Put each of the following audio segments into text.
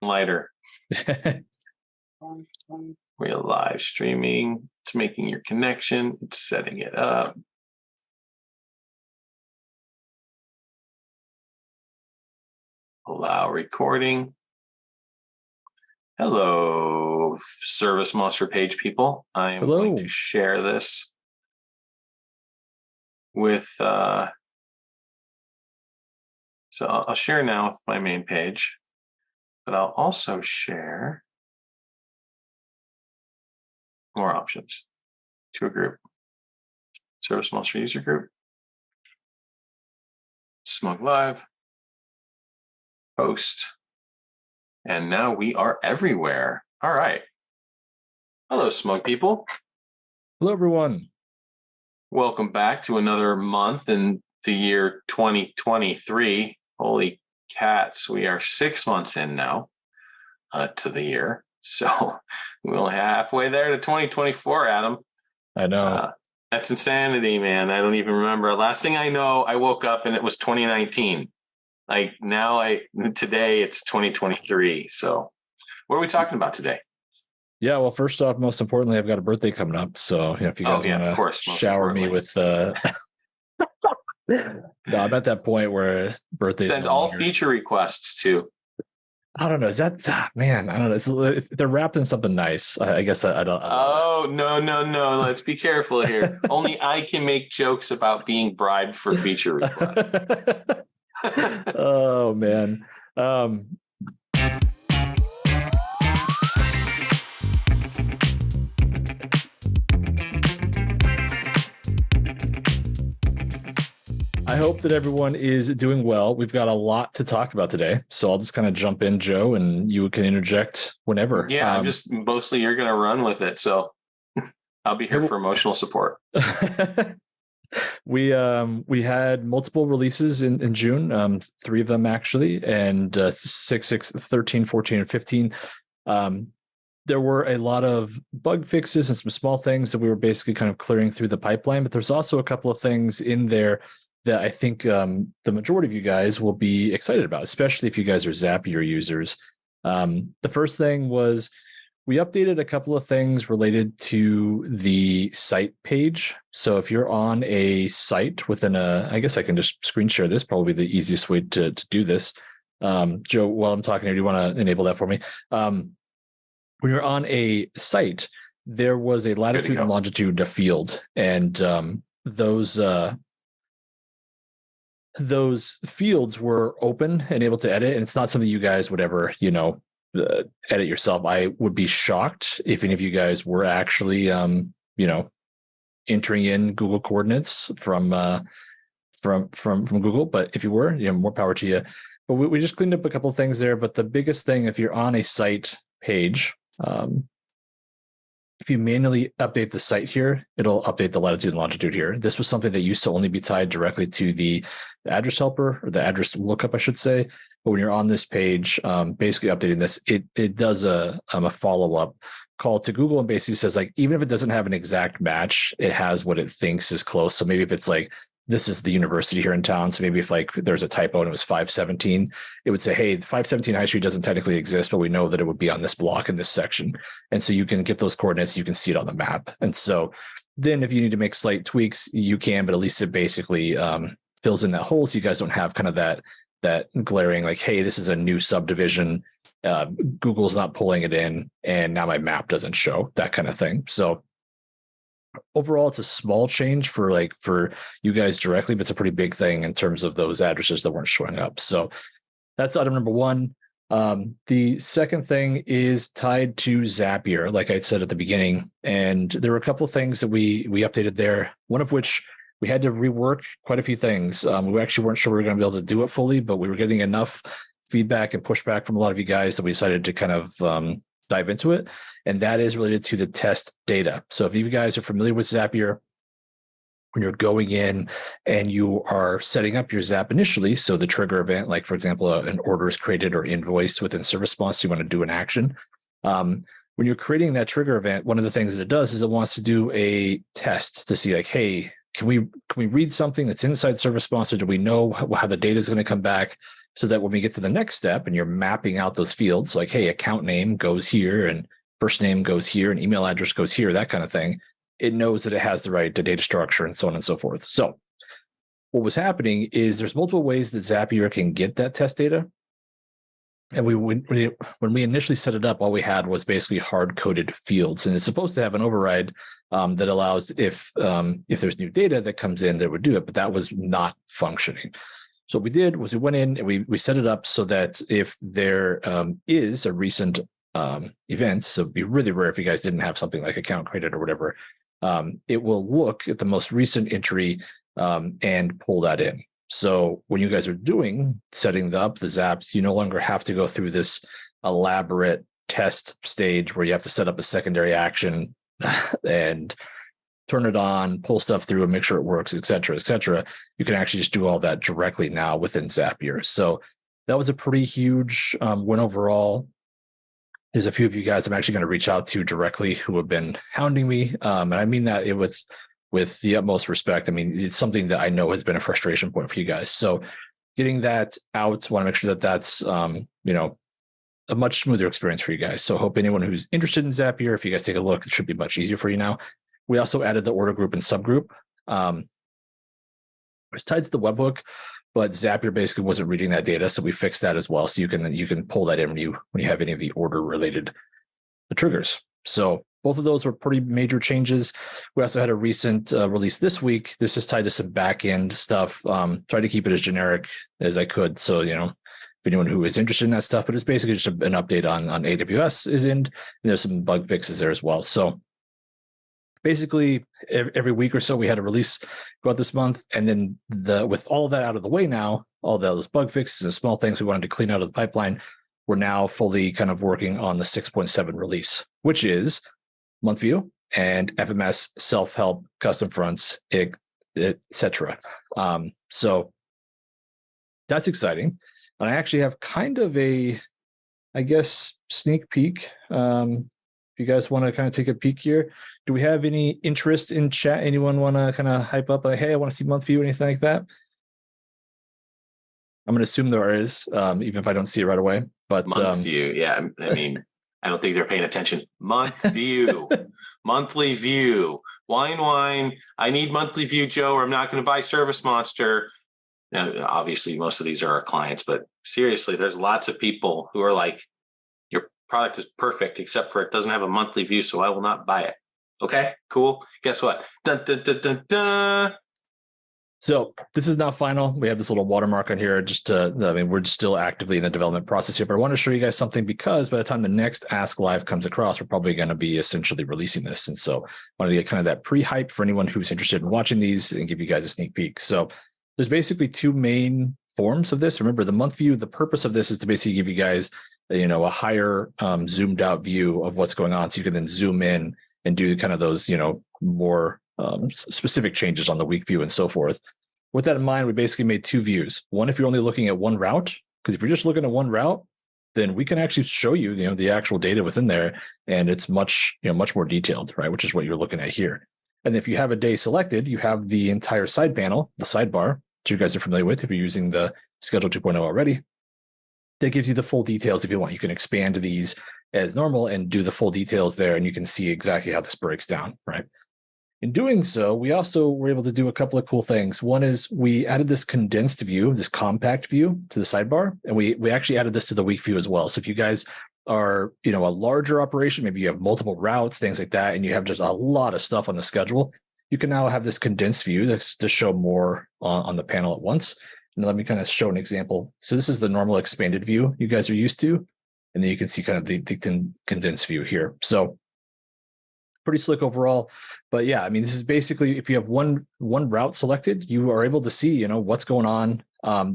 lighter. We're live streaming. It's making your connection. It's setting it up. Allow recording. Hello, ServiceMonster page people. I am going to share this with, so I'll share now with my main page, but I'll also share more options to a group. ServiceMonster User Group, SMUG Live, post, and now we are everywhere. All right. Hello, SMUG people. Hello, everyone. Welcome back to another month in the year 2023. Holy cats, we are 6 months in now to the year. So we're only halfway there to 2024, Adam. I know. That's insanity, man. I don't even remember. Last thing I know, I woke up and it was 2019. Like today it's 2023. So what are we talking about today? Yeah, well, first off, most importantly, I've got a birthday coming up. So if you guys want to shower me with no, I'm at that point where birthdays send all feature requests to. I don't know. Is that man? I don't know. They're wrapped in something nice. I guess I don't. No. Let's be careful here. Only I can make jokes about being bribed for feature requests. Oh man. I hope that everyone is doing well. We've got a lot to talk about today, so I'll just kind of jump in, Joe, and you can interject whenever. Yeah, I'm just mostly you're going to run with it, so I'll be here for emotional support. We had multiple releases in June, 3 of them actually, and 6, 13, 14, and 15. There were a lot of bug fixes and some small things that we were basically kind of clearing through the pipeline, but there's also a couple of things in there that I think the majority of you guys will be excited about, especially if you guys are Zapier users. The first thing was we updated a couple of things related to the site page. So if you're on a site within I guess I can just screen share this, probably the easiest way to do this. Joe, while I'm talking here, do you want to enable that for me? When you're on a site, there was a latitude and longitude field, and those fields were open and able to edit, and it's not something you guys would ever, edit yourself. I would be shocked if any of you guys were actually, entering in Google coordinates from Google. But if you were, more power to you. But we just cleaned up a couple of things there. But the biggest thing, if you're on a site page, if you manually update the site here, it'll update the latitude and longitude here. This was something that used to only be tied directly to the address helper, or the address lookup, I should say. But when you're on this page, basically updating this, it does a follow-up call to Google and basically says, like, even if it doesn't have an exact match, it has what it thinks is close. So maybe if it's like, this is the university here in town, so maybe if like there's a typo and it was 517, it would say, hey, 517 High Street doesn't technically exist, but we know that it would be on this block in this section. And so you can get those coordinates, you can see it on the map. And so then if you need to make slight tweaks, you can, but at least it basically fills in that hole so you guys don't have kind of that glaring, like, hey, this is a new subdivision, Google's not pulling it in, and now my map doesn't show, that kind of thing. So overall, it's a small change for you guys directly, but it's a pretty big thing in terms of those addresses that weren't showing up. So that's item number one. The second thing is tied to Zapier, like I said at the beginning, and there were a couple of things that we updated there. One of which we had to rework quite a few things. We actually weren't sure we were going to be able to do it fully, but we were getting enough feedback and pushback from a lot of you guys that we decided to kind of dive into it. And that is related to the test data. So if you guys are familiar with Zapier, when you're going in and you are setting up your Zap initially, so the trigger event, like for example, an order is created or invoiced within ServiceMonster, you want to do an action. When you're creating that trigger event, one of the things that it does is it wants to do a test to see like, hey, can we read something that's inside ServiceMonster? Do we know how the data is going to come back? so that when we get to the next step and you're mapping out those fields, like, hey, account name goes here and first name goes here and email address goes here, that kind of thing, it knows that it has the right data structure and so on and so forth. So what was happening is there's multiple ways that Zapier can get that test data. And when we initially set it up, all we had was basically hard-coded fields, and it's supposed to have an override that allows if there's new data that comes in that would do it, but that was not functioning. So what we did was we went in and we set it up so that if there is a recent event, so it'd be really rare if you guys didn't have something like account created or whatever, it will look at the most recent entry and pull that in. So when you guys are setting up the Zaps, you no longer have to go through this elaborate test stage where you have to set up a secondary action and turn it on, pull stuff through and make sure it works, et cetera, et cetera. You can actually just do all that directly now within Zapier. So that was a pretty huge win overall. There's a few of you guys I'm actually going to reach out to directly who have been hounding me. And I mean that with the utmost respect. I mean, it's something that I know has been a frustration point for you guys. So getting that out, want to make sure that that's, a much smoother experience for you guys. So hope anyone who's interested in Zapier, if you guys take a look, it should be much easier for you now. We also added the order group and subgroup. It's tied to the webhook, but Zapier basically wasn't reading that data. So we fixed that as well. So you can pull that in when you have any of the order related triggers. So both of those were pretty major changes. We also had a recent release this week. This is tied to some back-end stuff. Tried to keep it as generic as I could. So, if anyone who is interested in that stuff, but it's basically just an update on AWS is in, and there's some bug fixes there as well. So basically every week or so we had a release go out this month. And then with all of that out of the way now, all those bug fixes and small things we wanted to clean out of the pipeline, we're now fully kind of working on the 6.7 release, which is month view and FMS, self-help, custom fronts, etc. So that's exciting. And I actually have kind of a, I guess, sneak peek. If you guys want to kind of take a peek here, do we have any interest in chat? Anyone want to kind of hype up like, hey, I want to see month view, anything like that? I'm going to assume there is, even if I don't see it right away. But month view, yeah. I mean, I don't think they're paying attention. Month view, monthly view, wine. I need monthly view, Joe, or I'm not going to buy ServiceMonster. Now, obviously, most of these are our clients, but seriously, there's lots of people who are like, your product is perfect, except for it doesn't have a monthly view, so I will not buy it. Okay, cool. Guess what? Dun, dun, dun, dun, dun. So this is not final. We have this little watermark on here we're still actively in the development process here, but I want to show you guys something because by the time the next Ask Live comes across, we're probably going to be essentially releasing this. And so I wanted to get kind of that pre-hype for anyone who's interested in watching these and give you guys a sneak peek. So there's basically two main forms of this. Remember, the month view, the purpose of this is to basically give you guys, a higher zoomed out view of what's going on. So you can then zoom in and do kind of those, more specific changes on the week view and so forth. With that in mind, we basically made two views. One, if you're only looking at one route, because if you're just looking at one route, then we can actually show you, the actual data within there, and it's much more detailed, right? Which is what you're looking at here. And if you have a day selected, you have the entire side panel, the sidebar, which you guys are familiar with if you're using the Schedule 2.0 already. That gives you the full details if you want. You can expand these as normal and do the full details there, and you can see exactly how this breaks down, right? In doing so, we also were able to do a couple of cool things. One is we added this condensed view, this compact view to the sidebar, and we actually added this to the week view as well. So if you guys are, a larger operation, maybe you have multiple routes, things like that, and you have just a lot of stuff on the schedule, you can now have this condensed view that's to show more on the panel at once. And let me kind of show an example. So this is the normal expanded view you guys are used to, and then you can see kind of the condensed view here. So pretty slick overall. But yeah, I mean, this is basically, if you have one route selected, you are able to see, what's going on.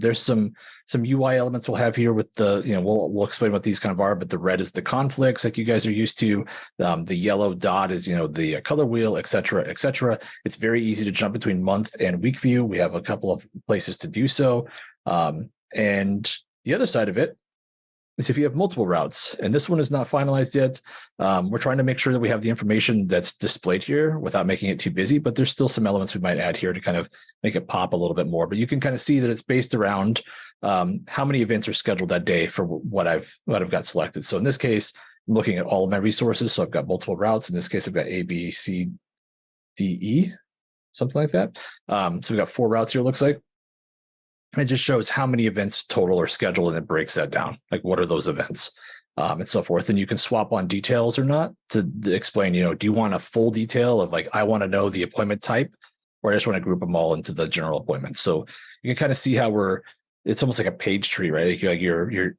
There's some UI elements we'll have here with the, we'll explain what these kind of are, but the red is the conflicts like you guys are used to. The yellow dot is, the color wheel, et cetera, et cetera. It's very easy to jump between month and week view. We have a couple of places to do so. And the other side of it is if you have multiple routes, and this one is not finalized yet, we're trying to make sure that we have the information that's displayed here without making it too busy, but there's still some elements we might add here to kind of make it pop a little bit more. But you can kind of see that it's based around how many events are scheduled that day for what I've got selected. So in this case, I'm looking at all of my resources. So I've got multiple routes. In this case, I've got A, B, C, D, E, something like that. So we've got 4 routes here, it looks like. It just shows how many events total are scheduled, and it breaks that down. Like, what are those events, and so forth. And you can swap on details or not to explain, do you want a full detail of like, I want to know the appointment type, or I just want to group them all into the general appointments. So you can kind of see how it's almost like a page tree, right? Like you're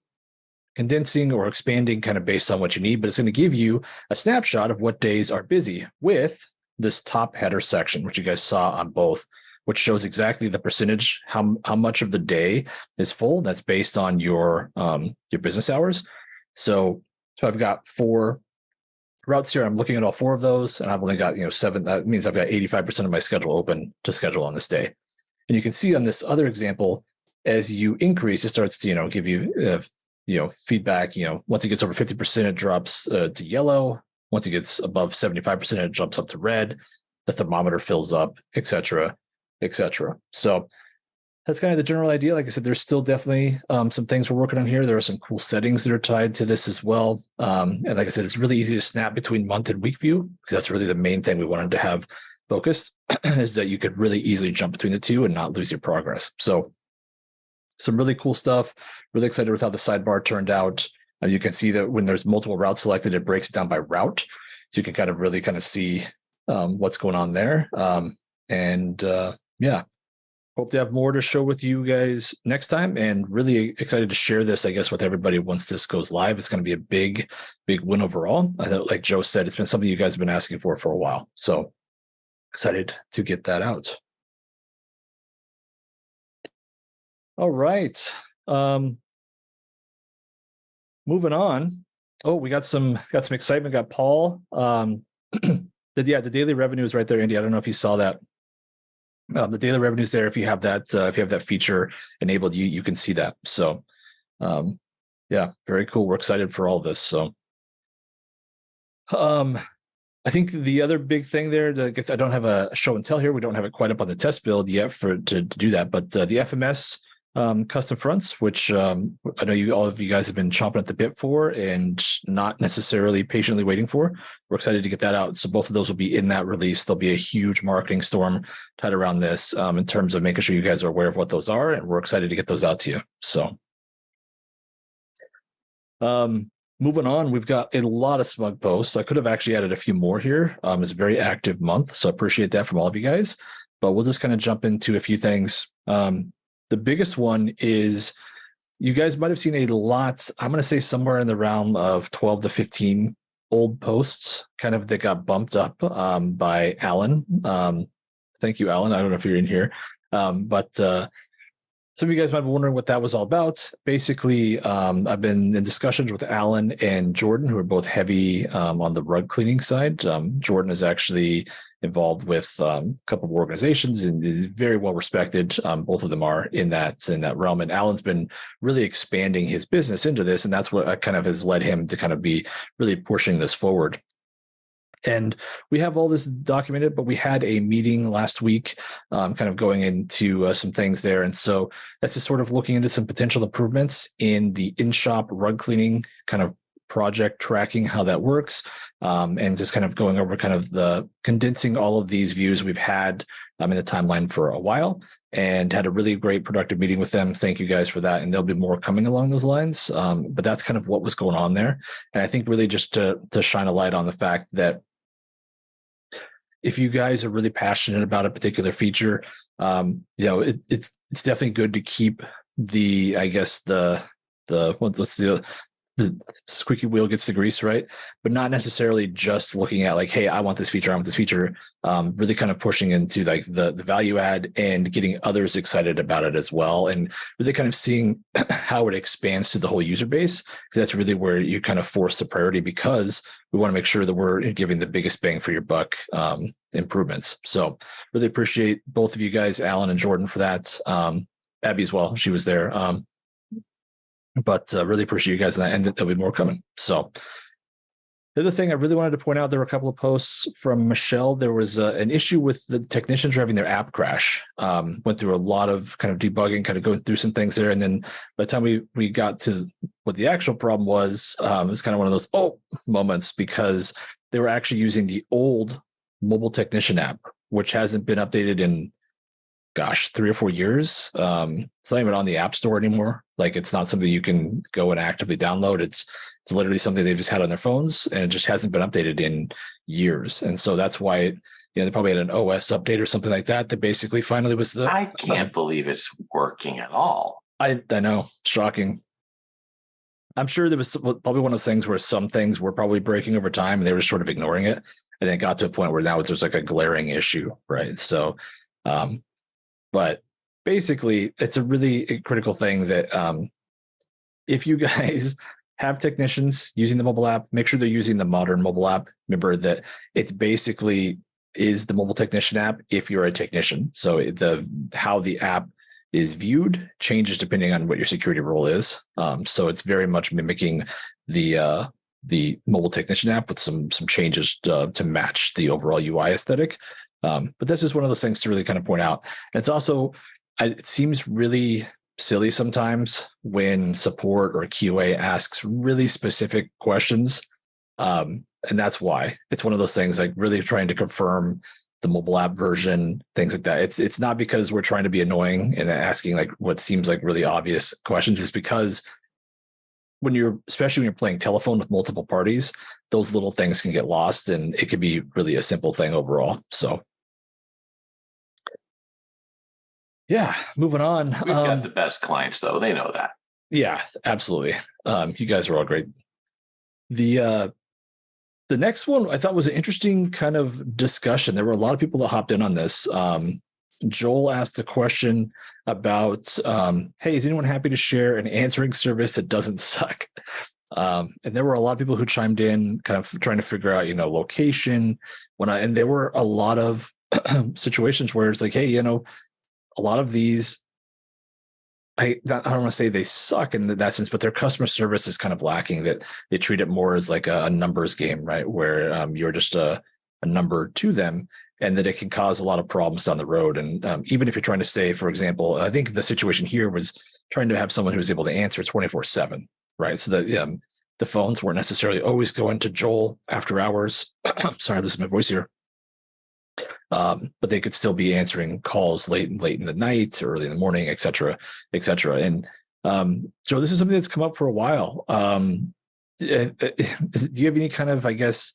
condensing or expanding kind of based on what you need, but it's going to give you a snapshot of what days are busy with this top header section, which you guys saw on both, which shows exactly the percentage, how much of the day is full. That's based on your business hours. So I've got 4 routes here. I'm looking at all 4 of those, and I've only got 7. That means I've got 85% of my schedule open to schedule on this day. And you can see on this other example, as you increase, it starts to give you feedback. Once it gets over 50%, it drops to yellow. Once it gets above 75%, it jumps up to red. The thermometer fills up, etc. So that's kind of the general idea. Like I said, there's still definitely some things we're working on here. There are some cool settings that are tied to this as well. And like I said, it's really easy to snap between month and week view, because that's really the main thing we wanted to have focused is that you could really easily jump between the two and not lose your progress. So some really cool stuff. Really excited with how the sidebar turned out. You can see that when there's multiple routes selected, it breaks it down by route. So you can kind of see what's going on there. Yeah, hope to have more to show with you guys next time, and really excited to share this, I guess, with everybody once this goes live. It's going to be a big win overall. I thought, like Joe said, it's been something you guys have been asking for a while. So excited to get that out. All right. Moving on. Oh, we got some excitement. Got Paul. The daily revenue is right there, Andy. I don't know if you saw that. The daily revenue is there. If you have that feature enabled, you can see that. So, yeah, very cool. We're excited for all this. So, I think the other big thing there, I don't have a show and tell here. We don't have it quite up on the test build yet to do that. But the FMS custom fronts, which I know all of you guys have been chomping at the bit for and not necessarily patiently waiting for. We're excited to get that out. So both of those will be in that release. There'll be a huge marketing storm tied around this in terms of making sure you guys are aware of what those are, and we're excited to get those out to you. So moving on, we've got a lot of SMUG posts. I could have actually added a few more here. It's a very active month, so I appreciate that from all of you guys. But we'll just kind of jump into a few things. The biggest one is you guys might have seen a lot. I'm going to say somewhere in the realm of 12 to 15 old posts kind of that got bumped up by Alan. Thank you, Alan. I don't know if you're in here, but some of you guys might be wondering what that was all about. Basically, I've been in discussions with Alan and Jordan, who are both heavy on the rug cleaning side. Jordan is actually involved with a couple of organizations and is very well respected. Both of them are in that realm. And Alan's been really expanding his business into this, and that's what kind of has led him to kind of be really pushing this forward. And we have all this documented, but we had a meeting last week kind of going into some things there. And so that's just sort of looking into some potential improvements in the in-shop rug cleaning kind of project tracking, how that works, and just kind of going over kind of the condensing all of these views we've had in the timeline for a while, and had a really great productive meeting with them. Thank you guys for that. And there'll be more coming along those lines. But that's kind of what was going on there. And I think really just to shine a light on the fact that if you guys are really passionate about a particular feature, it's definitely good to keep the squeaky wheel gets the grease, right? But not necessarily just looking at like, hey, I want this feature. Really kind of pushing into like the value add and getting others excited about it as well. And really kind of seeing how it expands to the whole user base. Because that's really where you kind of force the priority, because we want to make sure that we're giving the biggest bang for your buck improvements. So really appreciate both of you guys, Alan and Jordan, for that. Abby as well. She was there. But really appreciate you guys, and there'll be more coming. So the other thing I really wanted to point out, there were a couple of posts from Michelle. There was an issue with the technicians having their app crash. Went through a lot of kind of debugging, kind of going through some things there. And then by the time we got to what the actual problem was, it was kind of one of those moments, because they were actually using the old mobile technician app, which hasn't been updated in 3 or 4 years. It's not even on the App Store anymore. Like, it's not something you can go and actively download. It's literally something they've just had on their phones, and it just hasn't been updated in years. And so that's why they probably had an OS update or something like that basically finally was the. I can't believe it's working at all. I know, shocking. I'm sure there was probably one of those things where some things were probably breaking over time, and they were sort of ignoring it, and then it got to a point where now it's just like a glaring issue, right? So. But basically, it's a really critical thing that if you guys have technicians using the mobile app, make sure they're using the modern mobile app. Remember that it's basically is the mobile technician app if you're a technician. So how the app is viewed changes depending on what your security role is. So it's very much mimicking the mobile technician app with some changes to match the overall UI aesthetic. But this is one of those things to really kind of point out. And it's also, it seems really silly sometimes when support or QA asks really specific questions. And that's why it's one of those things, like really trying to confirm the mobile app version, things like that. It's not because we're trying to be annoying and asking like what seems like really obvious questions. It's because especially when you're playing telephone with multiple parties, those little things can get lost, and it could be really a simple thing overall. So yeah, moving on. We've got the best clients, though. They know that. Yeah, absolutely. You guys are all great. The next one I thought was an interesting kind of discussion. There were a lot of people that hopped in on this. Joel asked a question about, hey, is anyone happy to share an answering service that doesn't suck? And there were a lot of people who chimed in, kind of trying to figure out, location. And there were a lot of situations where it's like, hey, a lot of these, I don't want to say they suck in that sense, but their customer service is kind of lacking, that they treat it more as like a numbers game, right? Where you're just a number to them, and that it can cause a lot of problems down the road. And even if you're trying to stay, for example, I think the situation here was trying to have someone who was able to answer 24/7, right? So that the phones weren't necessarily always going to Joel after hours. Sorry, this is my voice here. But they could still be answering calls late in the night, or early in the morning, et cetera, et cetera. And Joe, this is something that's come up for a while. Do you have any kind of, I guess,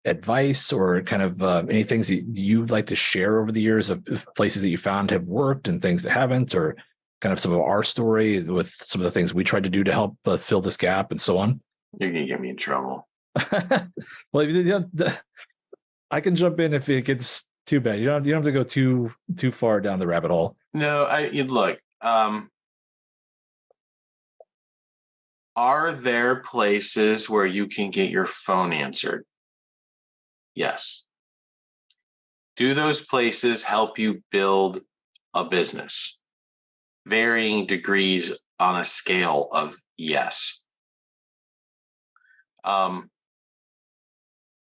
advice or kind of any things that you'd like to share over the years of places that you found have worked and things that haven't, or kind of some of our story with some of the things we tried to do to help fill this gap and so on? You're going to get me in trouble. Well, I can jump in if it gets too bad. You don't have to go too far down the rabbit hole. No, you'd look. Are there places where you can get your phone answered? Yes. Do those places help you build a business? Varying degrees on a scale of yes.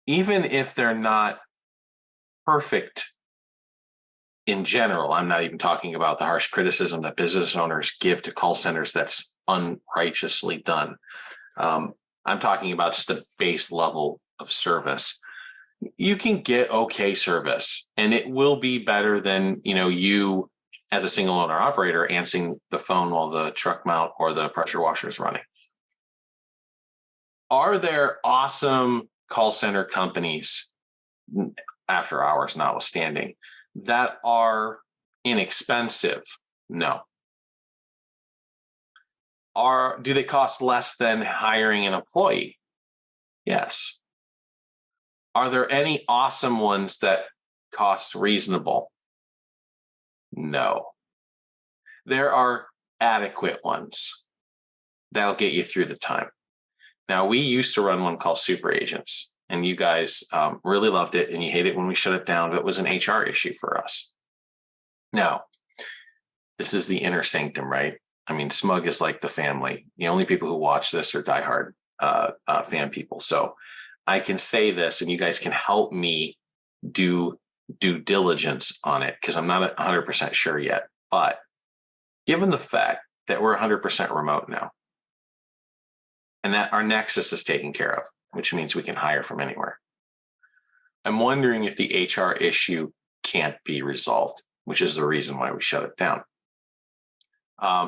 Even if they're not perfect in general, I'm not even talking about the harsh criticism that business owners give to call centers that's unrighteously done. I'm talking about just a base level of service. You can get okay service, and it will be better than, you as a single owner operator answering the phone while the truck mount or the pressure washer is running. Are there awesome call center companies, after hours notwithstanding, that are inexpensive? No. Do they cost less than hiring an employee? Yes. Are there any awesome ones that cost reasonable? No. There are adequate ones that'll get you through the time. Now, we used to run one called Super Agents, and you guys really loved it, and you hate it when we shut it down, but it was an HR issue for us. Now, this is the inner sanctum, right? I mean, SMUG is like the family. The only people who watch this are diehard fan people. So I can say this, and you guys can help me do due diligence on it, because I'm not 100% sure yet. But given the fact that we're 100% remote now, and that our nexus is taken care of, which means we can hire from anywhere, I'm wondering if the HR issue can't be resolved, which is the reason why we shut it down.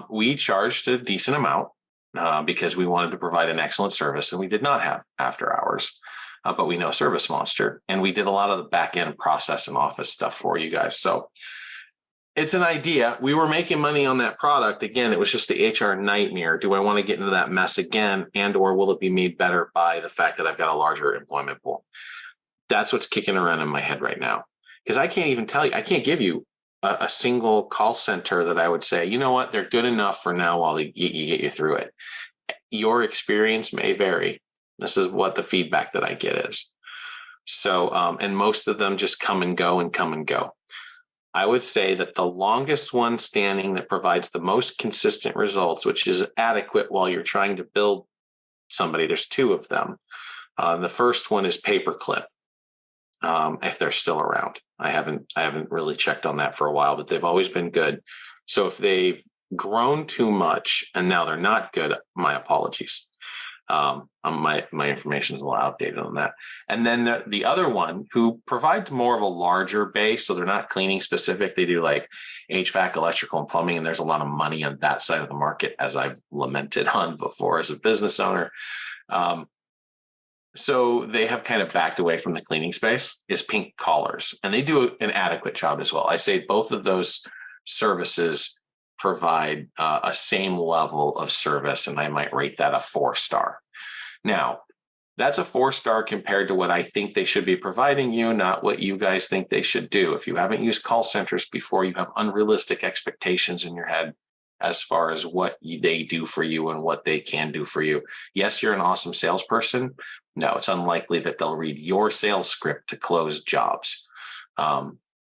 We charged a decent amount because we wanted to provide an excellent service, and we did not have after hours, but we know ServiceMonster, and we did a lot of the back end process and office stuff for you guys. So it's an idea. We were making money on that product. Again, it was just the HR nightmare. Do I want to get into that mess again? And or will it be made better by the fact that I've got a larger employment pool? That's what's kicking around in my head right now. Because I can't even tell you, I can't give you a single call center that I would say, you know what, they're good enough for now while you get you through it. Your experience may vary. This is what the feedback that I get is. So, and most of them just come and go and come and go. I would say that the longest one standing that provides the most consistent results, which is adequate while you're trying to build somebody, there's two of them. The first one is Paperclip. If they're still around. I haven't really checked on that for a while, but they've always been good. So if they've grown too much and now they're not good, my apologies. My information is a little outdated on that. And then the other one, who provides more of a larger base, so they're not cleaning specific. They do like HVAC, electrical, and plumbing, and there's a lot of money on that side of the market, as I've lamented on before as a business owner. So they have kind of backed away from the cleaning space, is Pink Collars, and they do an adequate job as well. I say both of those services provide a same level of service, and I might rate that a 4-star. Now, that's a 4-star compared to what I think they should be providing you, not what you guys think they should do. If you haven't used call centers before, you have unrealistic expectations in your head as far as what they do for you and what they can do for you. Yes, you're an awesome salesperson. No, it's unlikely that they'll read your sales script to close jobs.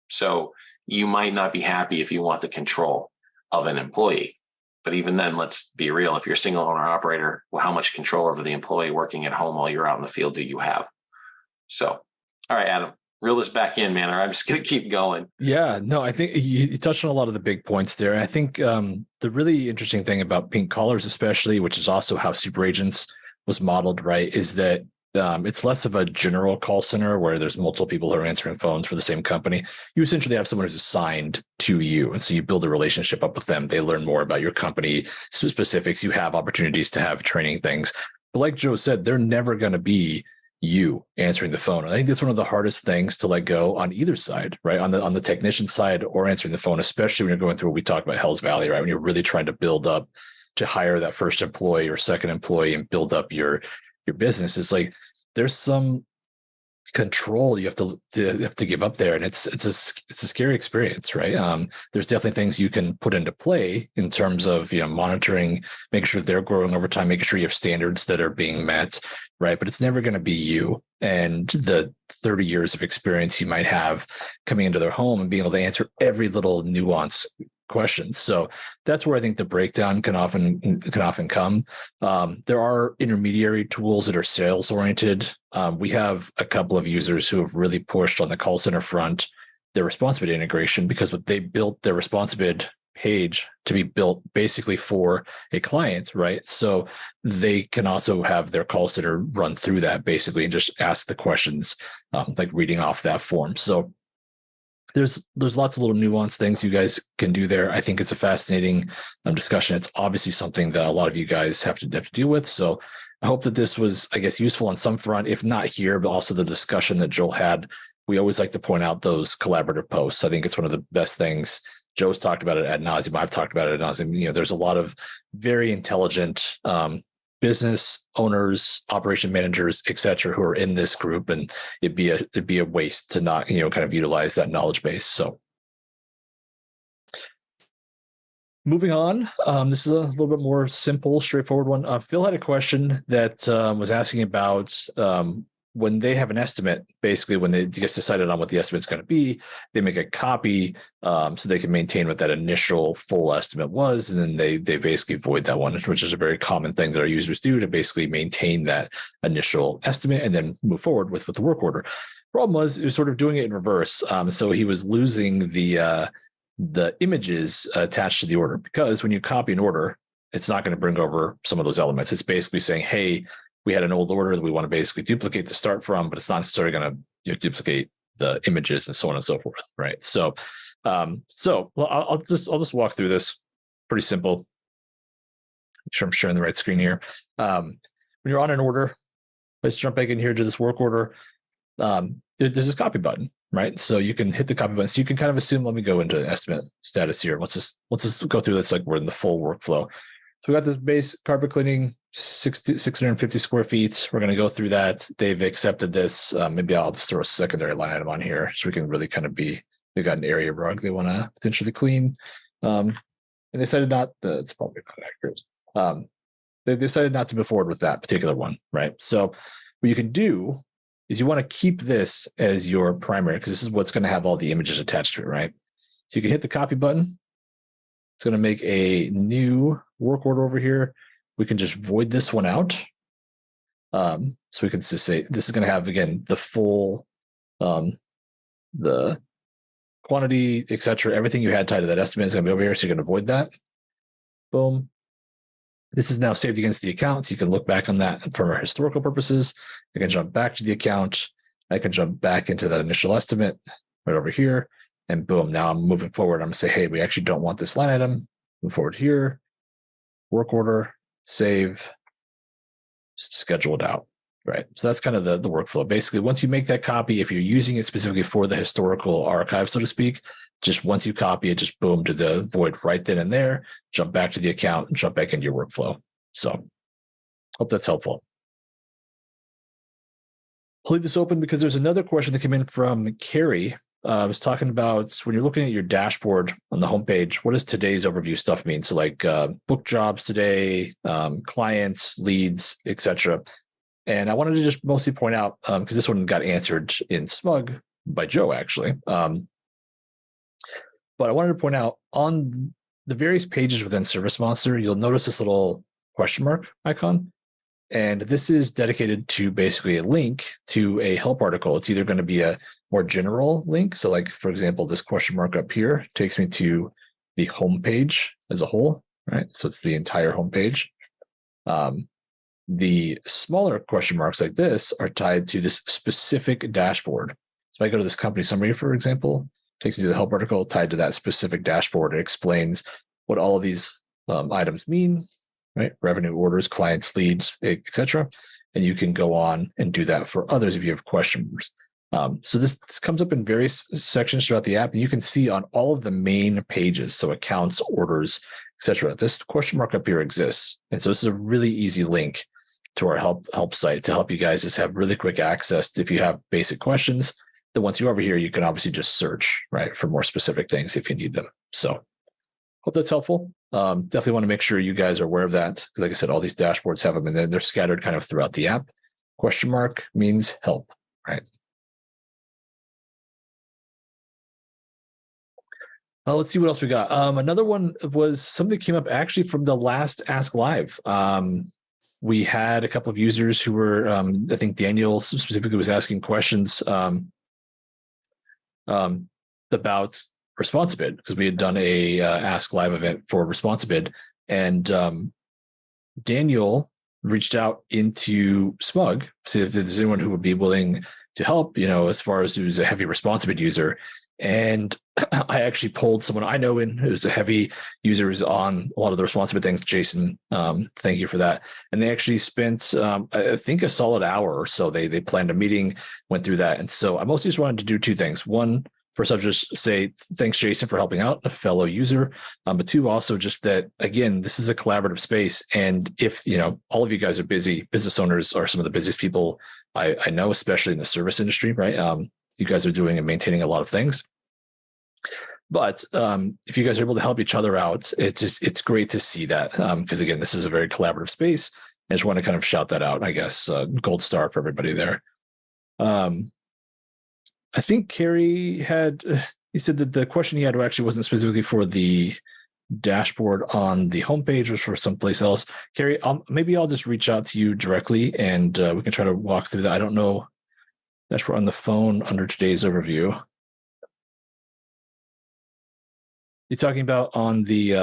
So you might not be happy if you want the control of an employee. But even then, let's be real. If you're a single owner operator, well, how much control over the employee working at home while you're out in the field do you have? So, all right, Adam, reel this back in, man, or I'm just going to keep going. Yeah, no, I think you touched on a lot of the big points there. I think the really interesting thing about Pink Collars, especially, which is also how Super Agents was modeled, right, is that it's less of a general call center where there's multiple people who are answering phones for the same company. You essentially have someone who's assigned to you. And so you build a relationship up with them. They learn more about your company specifics. You have opportunities to have training things. But like Joe said, they're never going to be you answering the phone. I think that's one of the hardest things to let go on either side, right? On the technician side or answering the phone, especially when you're going through what we talked about Hell's Valley, right? When you're really trying to build up to hire that first employee or second employee and build up your business. It's like there's some control you have to give up there, and it's a scary experience, right? There's definitely things you can put into play in terms of monitoring, making sure they're growing over time, making sure you have standards that are being met, right? But it's never going to be you and the 30 years of experience you might have coming into their home and being able to answer every little nuance questions. So that's where I think the breakdown can often come. There are intermediary tools that are sales oriented. We have a couple of users who have really pushed on the call center front their responsibility integration, because what they built their responsibility page to be built basically for a client, right? So they can also have their call center run through that basically and just ask the questions, like reading off that form. So there's lots of little nuanced things you guys can do there. I think it's a fascinating discussion. It's obviously something that a lot of you guys have to deal with. So I hope that this was, I guess, useful on some front, if not here, but also the discussion that Joel had. We always like to point out those collaborative posts. I think it's one of the best things. Joe's talked about it ad nauseum. I've talked about it ad nauseum. There's a lot of very intelligent business owners, operation managers, et cetera, who are in this group, and it'd be a waste to not, kind of utilize that knowledge base. So moving on, this is a little bit more simple, straightforward one. Phil had a question that was asking about when they have an estimate, basically when they get decided on what the estimate's going to be, they make a copy so they can maintain what that initial full estimate was, and then they basically void that one, which is a very common thing that our users do to basically maintain that initial estimate and then move forward with the work order. Problem was, it was sort of doing it in reverse. So he was losing the images attached to the order, because when you copy an order, it's not going to bring over some of those elements. It's basically saying, hey, we had an old order that we want to basically duplicate to start from, but it's not necessarily going to duplicate the images and so on and so forth, right? So, well, I'll just walk through this. Pretty simple. Make sure I'm sharing the right screen here. When you're on an order, let's jump back in here to this work order. There's this copy button, right? So you can hit the copy button. So you can kind of assume. Let me go into estimate status here. Let's just go through this like we're in the full workflow. So we got this base carpet cleaning, 650 square feet. We're going to go through that. They've accepted this. Maybe I'll just throw a secondary line item on here so we can really kind of be, they've got an area rug they want to potentially clean. And they decided not, it's probably not accurate. They decided not to move forward with that particular one, right? So what you can do is you want to keep this as your primary, because this is what's going to have all the images attached to it, right? So you can hit the copy button. It's going to make a new work order over here. We can just void this one out. So we can just say this is going to have, again, the full, the quantity, etc. Everything you had tied to that estimate is going to be over here. So you're going to void that. Boom. This is now saved against the account. So you can look back on that for our historical purposes. I can jump back to the account. I can jump back into that initial estimate right over here. And boom, now I'm moving forward. I'm going to say, hey, we actually don't want this line item. Move forward here. Work order, save, schedule it out, right? So that's kind of the workflow. Basically, once you make that copy, if you're using it specifically for the historical archive, so to speak, just once you copy it, just boom to the void right then and there, jump back to the account and jump back into your workflow. So hope that's helpful. I'll leave this open because there's another question that came in from Carrie. I was talking about when you're looking at your dashboard on the homepage, what does today's overview stuff mean? So like book jobs today, clients, leads, etc. And I wanted to just mostly point out, because this one got answered in SMUG by Joe, actually. But I wanted to point out on the various pages within ServiceMonster, you'll notice this little question mark icon. And this is dedicated to basically a link to a help article. It's either going to be a more general link. So like, for example, this question mark up here takes me to the homepage as a whole, right? So it's the entire homepage. The smaller question marks like this are tied to this specific dashboard. So if I go to this company summary, for example, it takes me to the help article tied to that specific dashboard. It explains what all of these items mean, right? Revenue, orders, clients, leads, etc. And you can go on and do that for others if you have questions. So this comes up in various sections throughout the app, and you can see on all of the main pages, so accounts, orders, etc. This question mark up here exists. And so this is a really easy link to our help site to help you guys just have really quick access. If you have basic questions, then once you're over here, you can obviously just search, right, for more specific things if you need them. So hope that's helpful. Definitely want to make sure you guys are aware of that. Because like I said, all these dashboards have them, and then they're scattered kind of throughout the app. Question mark means help, right? Let's see what else we got. Another one was something that came up actually from the last Ask Live. We had a couple of users who were, I think Daniel specifically was asking questions about Responsibid, because we had done a Ask Live event for Responsibid, and Daniel reached out into SMUG, see if there's anyone who would be willing to help, as far as who's a heavy Responsibid user. And I actually pulled someone I know in who's a heavy user, who's on a lot of the Responsibid things. Jason, thank you for that. And they actually spent, I think, a solid hour or so. They planned a meeting, went through that. And so I mostly just wanted to do two things. One, first, I'll just say thanks, Jason, for helping out, a fellow user. But two, also just that, again, this is a collaborative space. And if, all of you guys are busy, business owners are some of the busiest people I know, especially in the service industry, right? You guys are doing and maintaining a lot of things. But if you guys are able to help each other out, it's great to see that. Because again, this is a very collaborative space. I just want to kind of shout that out, I guess. Gold star for everybody there. I think Carrie had, he said that the question he had actually wasn't specifically for the dashboard on the homepage, was for someplace else. Carrie, maybe I'll just reach out to you directly and we can try to walk through that. I don't know. Dashboard on the phone under today's overview. You're talking about on the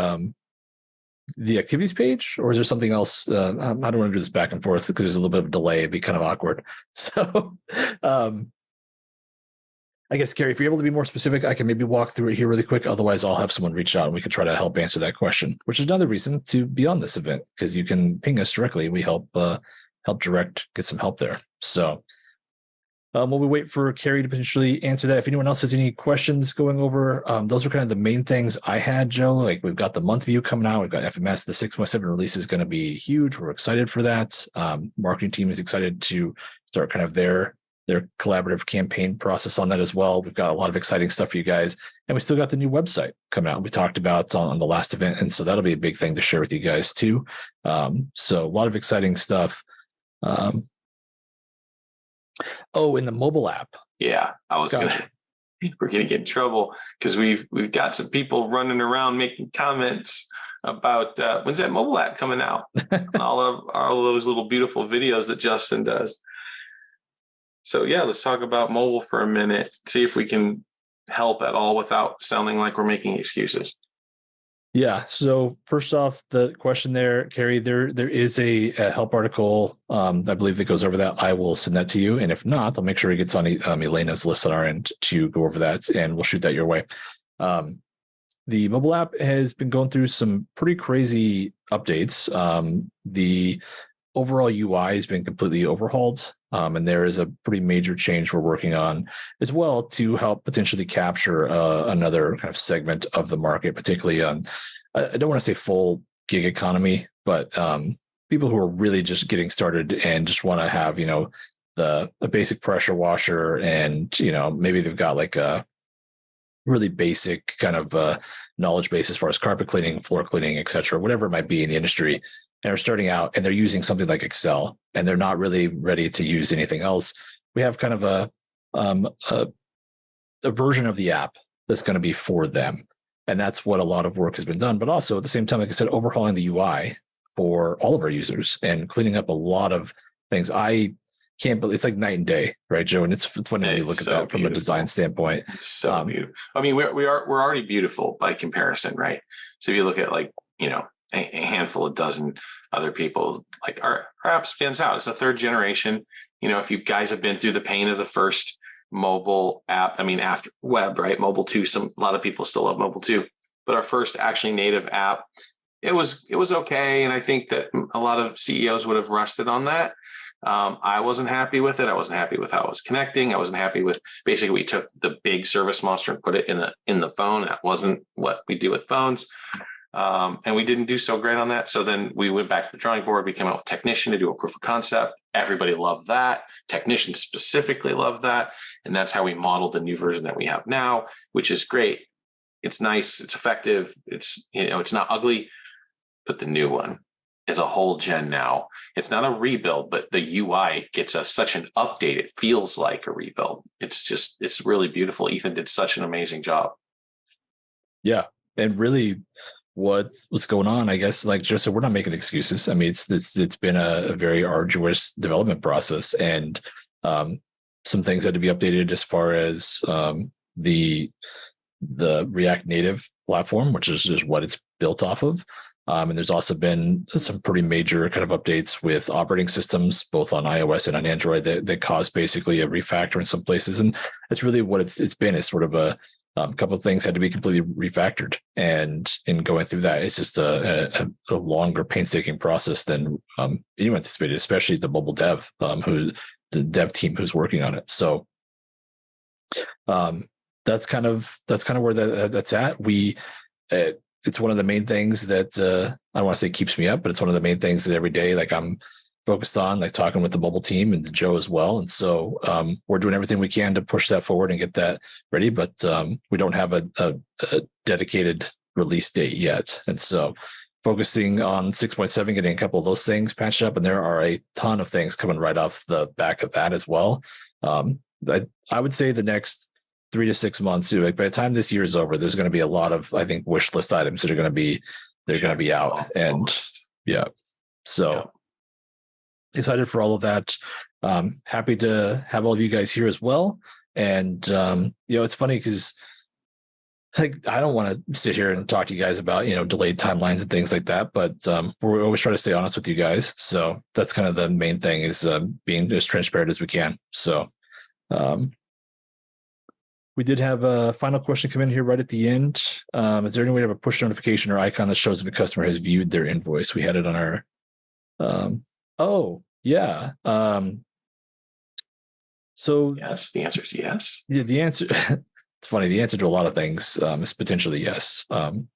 activities page, or is there something else? I don't want to do this back and forth because there's a little bit of delay. It'd be kind of awkward. So, I guess, Carrie, if you're able to be more specific, I can maybe walk through it here really quick. Otherwise, I'll have someone reach out and we can try to help answer that question, which is another reason to be on this event, because you can ping us directly. We help direct, get some help there. So while we wait for Carrie to potentially answer that, if anyone else has any questions going over, those are kind of the main things I had, Joe. Like, we've got the month view coming out. We've got FMS. The 6.7 release is going to be huge. We're excited for that. Marketing team is excited to start kind of their collaborative campaign process on that as well. We've got a lot of exciting stuff for you guys. And we still got the new website coming out. We talked about on the last event. And so that'll be a big thing to share with you guys too. So a lot of exciting stuff. In the mobile app. Yeah, we're gonna get in trouble because we've got some people running around making comments about when's that mobile app coming out? all of those little beautiful videos that Justin does. So yeah, let's talk about mobile for a minute. See if we can help at all without sounding like we're making excuses. Yeah. So first off, the question there, Carrie, there is a help article, I believe, that goes over that. I will send that to you. And if not, I'll make sure it gets on Elena's list on our end to go over that, and we'll shoot that your way. The mobile app has been going through some pretty crazy updates. The overall UI has been completely overhauled. And there is a pretty major change we're working on as well to help potentially capture another kind of segment of the market, particularly on, I don't want to say full gig economy, but people who are really just getting started and just want to have, a basic pressure washer, and, maybe they've got like a really basic kind of knowledge base as far as carpet cleaning, floor cleaning, et cetera, whatever it might be in the industry, and are starting out and they're using something like Excel and they're not really ready to use anything else. We have kind of a version of the app that's going to be for them. And that's what a lot of work has been done. But also at the same time, like I said, overhauling the UI for all of our users and cleaning up a lot of things. I can't believe it's like night and day, right, Joe? And it's funny when you look at that from a design standpoint. It's so beautiful. I mean, we're already beautiful by comparison, right? So if you look at a handful of dozen other people, like our app stands out. It's a third generation. If you guys have been through the pain of the first mobile app, after web, right? Mobile 2, a lot of people still love mobile 2, but our first actually native app, it was okay. And I think that a lot of CEOs would have rested on that. I wasn't happy with it. I wasn't happy with how it was connecting. I wasn't happy with, basically, we took the big ServiceMonster and put it in the phone. That wasn't what we do with phones. And we didn't do so great on that. So then we went back to the drawing board. We came out with Technician to do a proof of concept. Everybody loved that. Technician specifically loved that. And that's how we modeled the new version that we have now, which is great. It's nice. It's effective. It's not ugly, but the new one is a whole gen now. It's not a rebuild, but the UI gets such an update. It feels like a rebuild. It's really beautiful. Ethan did such an amazing job. Yeah. And really, what's going on, I guess, like Joe said, we're not making excuses. It's been a very arduous development process, and some things had to be updated as far as the React Native platform, which is just what it's built off of. And there's also been some pretty major kind of updates with operating systems, both on iOS and on Android, that caused basically a refactor in some places. And that's really what it's been, is sort of a couple of things had to be completely refactored. And in going through that, it's just a longer, painstaking process than anyone anticipated, especially the mobile dev, the dev team who's working on it. So that's kind of where that's at. It's one of the main things that I don't want to say keeps me up, but it's one of the main things that every day, like, I'm focused on, like talking with the mobile team and Joe as well. And so we're doing everything we can to push that forward and get that ready, but we don't have a dedicated release date yet. And so focusing on 6.7, getting a couple of those things patched up, and there are a ton of things coming right off the back of that as well. I would say the next 3 to 6 months, like by the time this year is over, there's going to be a lot of, I think, wish list items that are going to be out, and yeah, so excited for all of that. Happy to have all of you guys here as well. And it's funny because I don't want to sit here and talk to you guys about delayed timelines and things like that, but we always try to stay honest with you guys. So that's kind of the main thing, is being as transparent as we can. So we did have a final question come in here right at the end. Is there any way to have a push notification or icon that shows if a customer has viewed their invoice? We had it on our so yes, the answer is yes. Yeah, the answer it's funny, the answer to a lot of things is potentially yes. I'm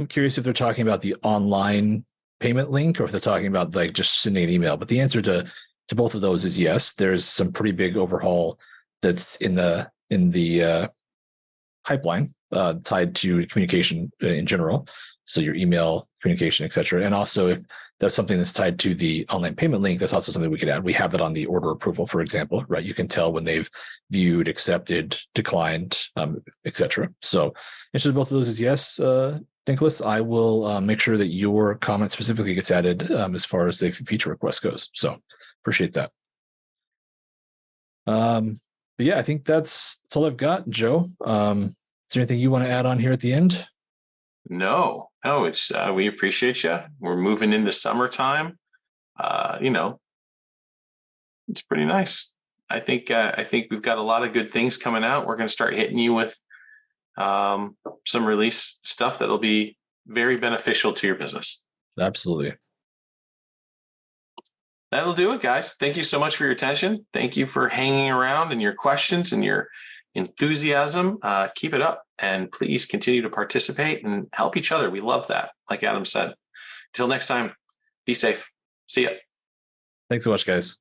curious if they're talking about the online payment link or if they're talking about like just sending an email. But the answer to both of those is yes. There's some pretty big overhaul that's in the pipeline tied to communication in general. So your email communication, et cetera. And also if that's something that's tied to the online payment link, that's also something we could add. We have that on the order approval, for example, right? You can tell when they've viewed, accepted, declined, et cetera. So answer to both of those is yes, Nicholas. I will make sure that your comment specifically gets added as far as the feature request goes. So appreciate that. But yeah, I think that's all I've got, Joe. Is there anything you want to add on here at the end? No, it's we appreciate you. We're moving into summertime. It's pretty nice. I think we've got a lot of good things coming out. We're going to start hitting you with some release stuff that'll be very beneficial to your business. Absolutely. That'll do it, guys. Thank you so much for your attention. Thank you for hanging around and your questions and your enthusiasm. Keep it up, and please continue to participate and help each other. We love that. Like Adam said, until next time, be safe. See ya. Thanks so much, guys.